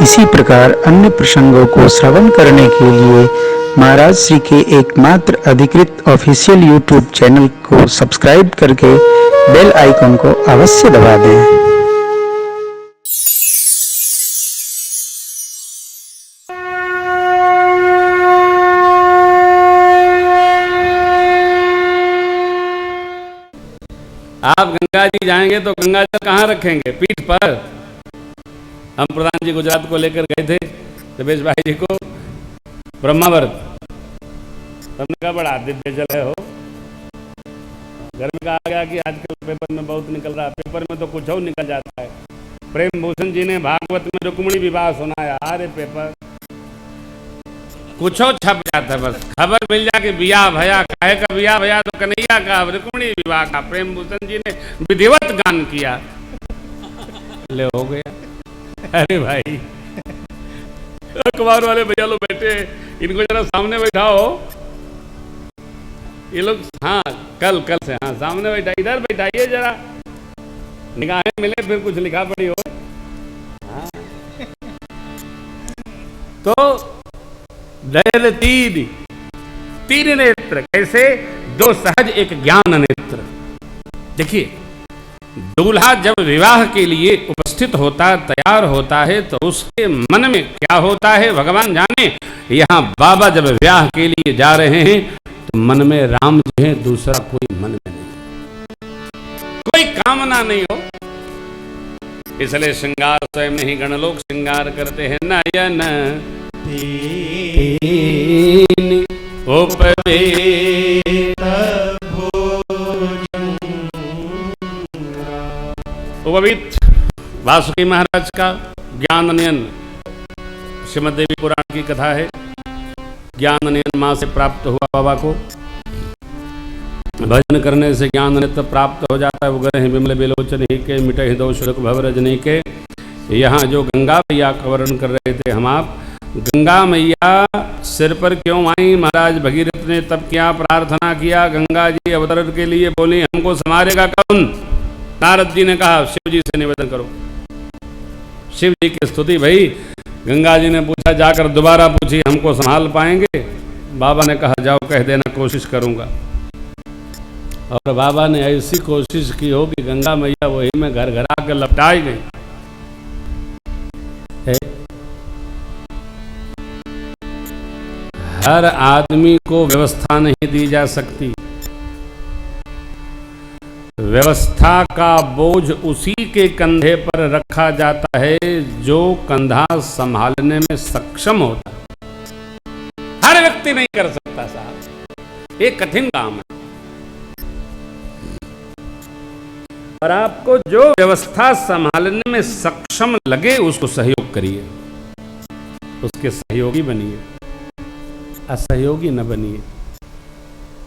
इसी प्रकार अन्य प्रसंगों को श्रवण करने के लिए महाराज श्री के एकमात्र अधिकृत ऑफिशियल यूट्यूब चैनल को सब्सक्राइब करके बेल आइकन को अवश्य दबा दें। आप गंगा जी जाएंगे तो गंगा जल कहाँ रखेंगे? पीठ पर। हम प्रधान जी गुजरात को लेकर गए थे रमेश भाई जी को ब्रह्मावर्त। हमने कहा बड़ा दिव्य जल है हो। घर में कहा गया कि आजकल पेपर में बहुत निकल रहा है, पेपर में तो कुछ और निकल जाता है। प्रेम भूषण जी ने भागवत में रुक्मिणी विवाह सुनाया। अरे पेपर कुछ और छप जाता है, बस खबर मिल जा कि बियाह भया। काहे का बियाह भया? तो कन्हैया का, रुक्मिणी विवाह का। प्रेम भूषण जी ने विधिवत गान किया, ले हो गया। अरे भाई अखबार वाले भैया लोग बैठे, इनको जरा सामने बैठाओ। ये लोग हाँ कल से हाँ सामने बैठा, इधर बैठाइए जरा, निगाहें मिले फिर कुछ लिखा पड़ी हो। हाँ। तो दयल तीन नेत्र, कैसे? दो सहज एक ज्ञान नेत्र। देखिए, दूल्हा जब विवाह के लिए उपस्थित होता, तैयार होता है, तो उसके मन में क्या होता है भगवान जाने। यहाँ बाबा जब विवाह के लिए जा रहे हैं तो मन में राम जी हैं, दूसरा कोई मन में नहीं, कोई कामना नहीं हो। इसलिए श्रृंगार स्वयं नहीं गणलोक श्रृंगार करते हैं। नयन उपवीत वासुकी महाराज का ज्ञान नयन, श्रीमद देवी पुराण की कथा है। ज्ञान नयन मां से प्राप्त हुआ बाबा को। भजन करने से ज्ञान नेत्र प्राप्त हो जाता है। वो गए हैं विमल बेलोचन ही के, मिटे दोष सुख भव रजनी के। यहाँ जो गंगा मैया का वर्णन कर रहे थे हम आप, गंगा मैया सिर पर क्यों आई? महाराज भगीरथ ने तब क्या प्रार्थना किया? गंगा जी अवतरण के लिए बोली, हमको संवारेगा कौन? नारद जी ने कहा शिव जी से निवेदन करो। शिव जी की स्तुति भई। गंगा जी ने पूछा, जाकर दोबारा पूछी, हमको संभाल पाएंगे? बाबा ने कहा जाओ कह देना, कोशिश करूंगा। और बाबा ने ऐसी कोशिश की हो कि गंगा मैया वही में घर घर आकर लपटाई गई। हर आदमी को व्यवस्था नहीं दी जा सकती। व्यवस्था का बोझ उसी के कंधे पर रखा जाता है जो कंधा संभालने में सक्षम होता है। हर व्यक्ति नहीं कर सकता साहब, ये कठिन काम है। और आपको जो व्यवस्था संभालने में सक्षम लगे उसको सहयोग करिए, उसके सहयोगी बनिए, असहयोगी न बनिए।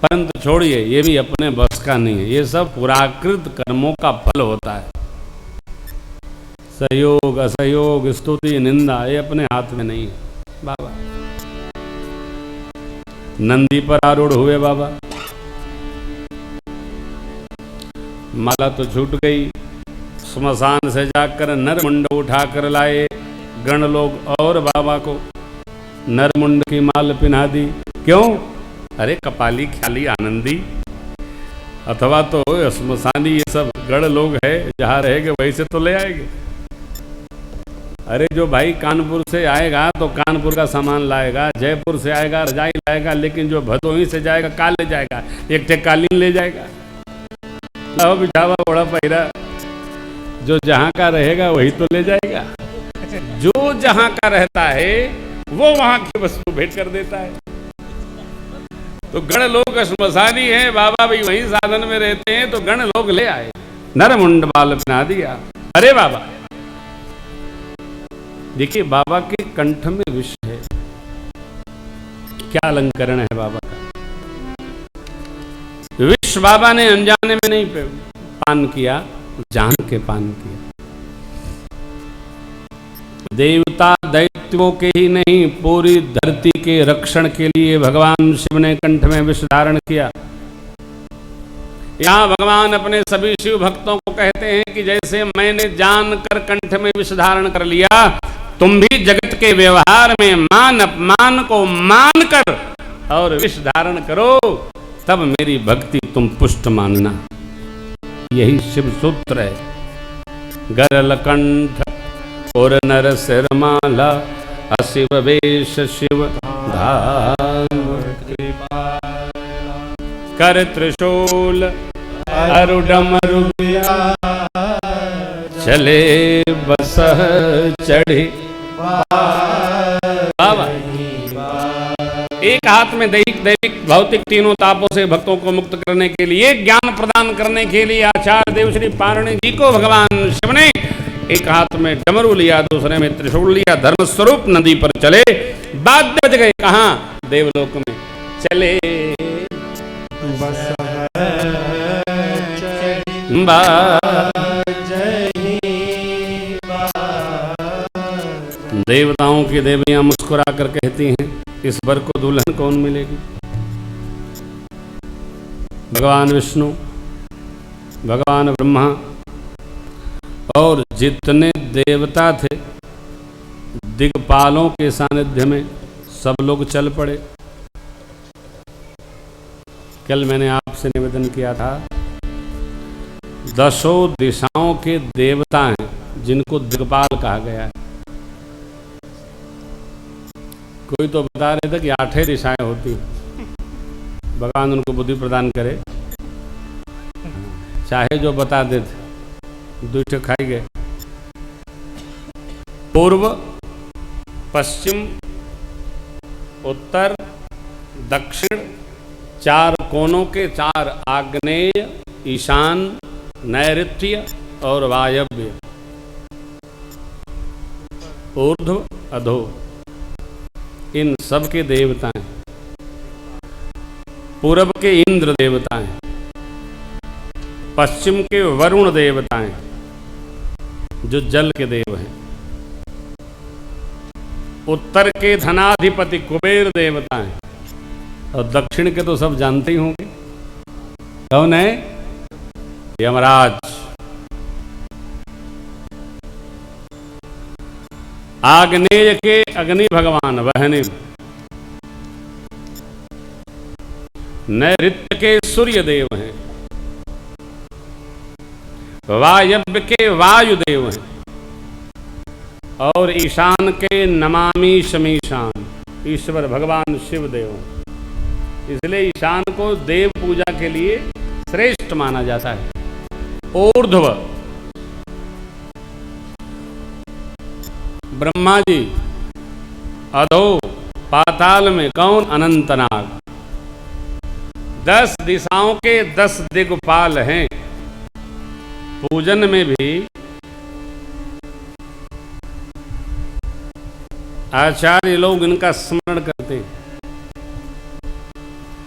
परंतु छोड़िए, ये भी अपने बस का नहीं है। ये सब पुराकृत कर्मों का फल होता है। सहयोग, असहयोग, स्तुति, निंदा, ये अपने हाथ में नहीं है। बाबा नंदी पर आरूढ़ हुए बाबा, माला तो छूट गई। श्मशान से जाकर नरमुंड उठाकर लाए गण लोग और बाबा को नरमुंड की माल पिन्हा दी। क्यों? अरे कपाली ख्याली आनंदी, अथवा तो श्मशानी ये सब गण लोग है, जहाँ रहेंगे वहीं से तो ले आएंगे। अरे जो भाई कानपुर से आएगा तो कानपुर का सामान लाएगा, जयपुर से आएगा रजाई लाएगा, लेकिन जो भदोही से जाएगा का ले जाएगा? एक ठे कालीन ले जाएगा, बिछावा ओढ़ा पहिरा। जो जहाँ का रहेगा वही तो ले जाएगा। जो जहाँ का रहता है वो वहाँ की वस्तु भेंट कर देता है। तो गण लोग श्मशानी है, बाबा भी वही साधन में रहते हैं, तो गण लोग ले आए, नरमुंड बाल बना दिया। अरे बाबा देखिए, बाबा के कंठ में विष है। क्या अलंकरण है बाबा का। विष बाबा ने अनजाने में नहीं पान किया, जान के पान किया। देवता दैत्यों के ही नहीं, पूरी धरती के रक्षण के लिए भगवान शिव ने कंठ में विष धारण किया। यहाँ भगवान अपने सभी शिव भक्तों को कहते हैं कि जैसे मैंने जानकर कंठ में विष धारण कर लिया, तुम भी जगत के व्यवहार में मान अपमान को मान कर और विष धारण करो, तब मेरी भक्ति तुम पुष्ट मानना। यही शिव सूत्र है। गरल कंठ और नर सिरमाला, अशिव वेश शिव धाम, कर त्रिशूल अरुडमरु, चले बसह चढ़ी बाबा। एक हाथ में दैविक भौतिक तीनों तापों से भक्तों को मुक्त करने के लिए, ज्ञान प्रदान करने के लिए आचार्य देव श्री पारणी जी को भगवान शिव ने एक हाथ में डमरू लिया, दूसरे में त्रिशूल लिया, धर्म स्वरूप नदी पर चले। वाद्य बज गए। कहां? देवलोक में। चले देवताओं की देवियां मुस्कुरा कर कहती हैं, इस वर को दुल्हन कौन मिलेगी? भगवान विष्णु, भगवान ब्रह्मा और जितने देवता थे दिग्पालों के सानिध्य में सब लोग चल पड़े। कल मैंने आपसे निवेदन किया था, 10 दिशाओं के देवता हैं जिनको दिग्पाल कहा गया है। कोई तो बता रहे थे कि 8 दिशाएं होती, भगवान उनको बुद्धि प्रदान करे, चाहे जो बता देते, दूठे खाई गए। पूर्व, पश्चिम, उत्तर, दक्षिण, 4 कोनों के 4 आग्नेय, ईशान, नैऋत्य और वायव्य, ऊर्ध्व, अधो, इन सब के देवता हैं। पूरब के इंद्र देवता हैं, पश्चिम के वरुण देवता हैं जो जल के देव हैं, उत्तर के धनाधिपति कुबेर देवता हैं, और दक्षिण के तो सब जानते ही होंगे। कौन है? यमराज। आग्नेय के अग्नि भगवान वहने, नैऋत्य के सूर्य देव हैं, वायव्य के वायुदेव हैं, और ईशान के नमामि शमीशान ईश्वर भगवान शिव देव। इसलिए ईशान को देव पूजा के लिए श्रेष्ठ माना जाता है। ऊर्ध्व ब्रह्मा जी, अधो पाताल में कौन? अनंतनाग। 10 दिशाओं के 10 दिग्पाल हैं। पूजन में भी आचार्य लोग इनका स्मरण करते हैं।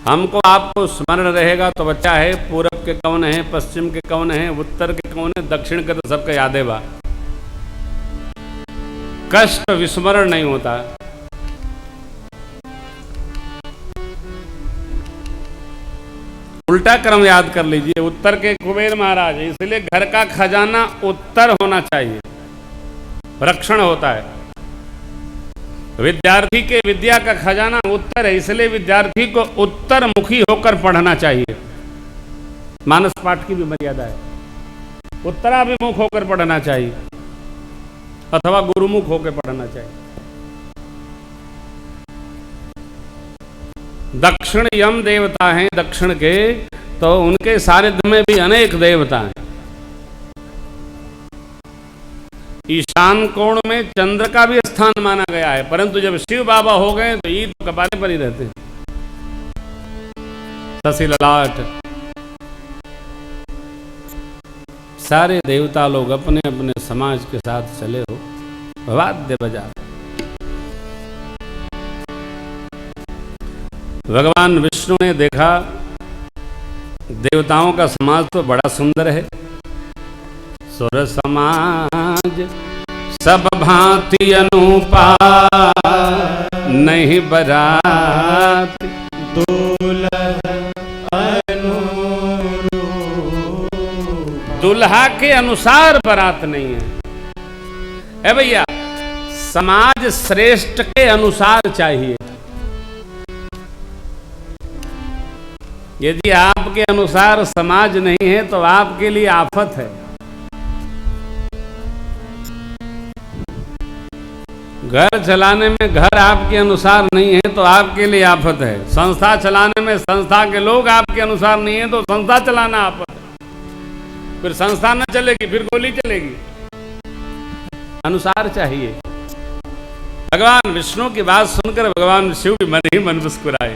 हमको आपको स्मरण रहेगा तो बच्चा है, पूरब के कौन है, पश्चिम के कौन है, उत्तर के कौन है, दक्षिण के तो सबका याद है बा। कष्ट विस्मरण नहीं होता। उल्टा क्रम याद कर लीजिए। उत्तर के कुबेर महाराज, इसलिए घर का खजाना उत्तर होना चाहिए, रक्षण होता है। विद्यार्थी के विद्या का खजाना उत्तर है, इसलिए विद्यार्थी को उत्तर मुखी होकर पढ़ना चाहिए। मानस पाठ की भी मर्यादा है। उत्तराभिमुख होकर पढ़ना चाहिए अथवा गुरुमुख होकर पढ़ना चाहिए। दक्षिण यम देवता हैं दक्षिण के, तो उनके सानिध्य में भी अनेक देवता हैं। ईशान कोण में चंद्र का भी स्थान माना गया है, परंतु जब शिव बाबा हो गए तो ये तो कपाले पर ही रहते हैं। शशि ललाट, सारे देवता लोग अपने अपने समाज के साथ चले हो, वाद्य बजा। भगवान विष्णु ने देखा देवताओं का समाज तो बड़ा सुंदर है। सुर समाज सब भांति अनुपा, नहीं बरात दुल्हा के अनुसार बारात नहीं है। भैया समाज श्रेष्ठ के अनुसार चाहिए। यदि आपके अनुसार समाज नहीं है तो आपके लिए आफत है। घर चलाने में घर आपके अनुसार नहीं है तो आपके लिए आफत है। संस्था चलाने में संस्था के लोग आपके अनुसार नहीं है तो संस्था चलाना आफत है। फिर संस्था न चलेगी, फिर गोली चलेगी। अनुसार चाहिए। भगवान विष्णु की बात सुनकर भगवान शिव भी मन ही मन मुस्कुराए।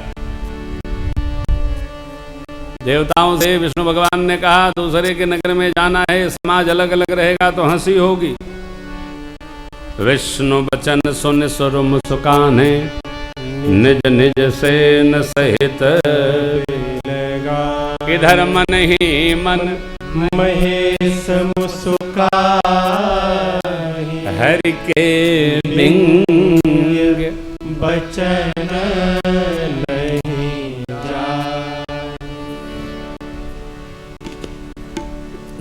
देवताओं से विष्णु भगवान ने कहा, दूसरे के नगर में जाना है, समाज अलग अलग रहेगा तो हंसी होगी। विष्णु बचन सुन सुर मुस्काने, निज निज से न सहित किधर मन ही मन महेश मुस्कान, हरि के बिंग बचन नहीं जाए।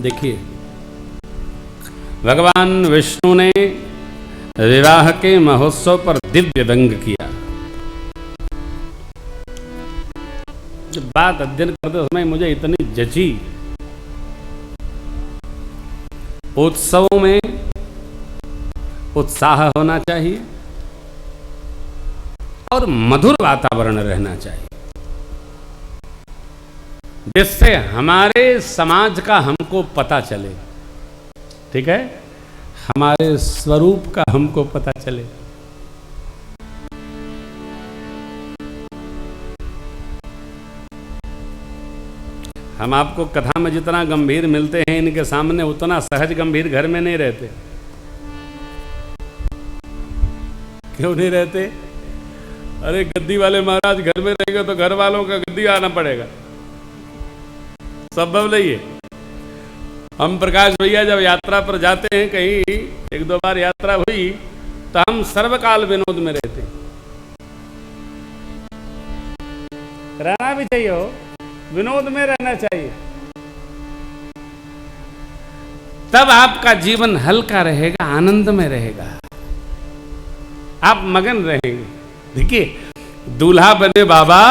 देखिए, भगवान विष्णु ने विवाह के महोत्सव पर दिव्य व्यंग किया। जब बात अध्ययन करते समय मुझे इतनी जची। उत्सवों में उत्साह होना चाहिए और मधुर वातावरण रहना चाहिए, जिससे हमारे समाज का हमको पता चले। ठीक है, हमारे स्वरूप का हमको पता चले। हम आपको कथा में जितना गंभीर मिलते हैं, इनके सामने उतना सहज गंभीर घर में नहीं रहते। क्यों नहीं रहते? अरे गद्दी वाले महाराज घर में रहेंगे तो घर वालों का गद्दी आना पड़ेगा, संभव नहीं है। हम प्रकाश भैया जब यात्रा पर जाते हैं, कहीं एक दो बार यात्रा हुई, तो हम सर्वकाल विनोद में रहते। रहना भी चाहिए, हो विनोद में रहना चाहिए, तब आपका जीवन हल्का रहेगा, आनंद में रहेगा, आप मगन रहेंगे। देखिए, दूल्हा बने बाबा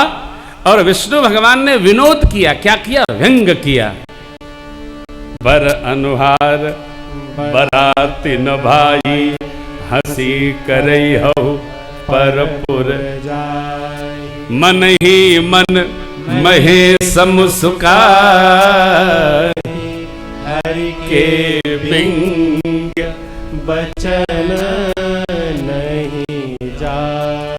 और विष्णु भगवान ने विनोद किया। क्या किया? व्यंग किया। बर अनुहार बराती न भाई, हंसी करई हो परपुर जाय। मन ही मन महेश मुस्कान, हरि के बिंग बचन नहीं जाए।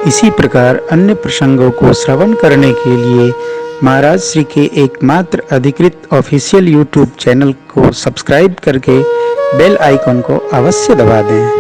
इसी प्रकार अन्य प्रसंगों को श्रवण करने के लिए महाराज श्री के एकमात्र अधिकृत ऑफिशियल यूट्यूब चैनल को सब्सक्राइब करके बेल आइकन को अवश्य दबा दें।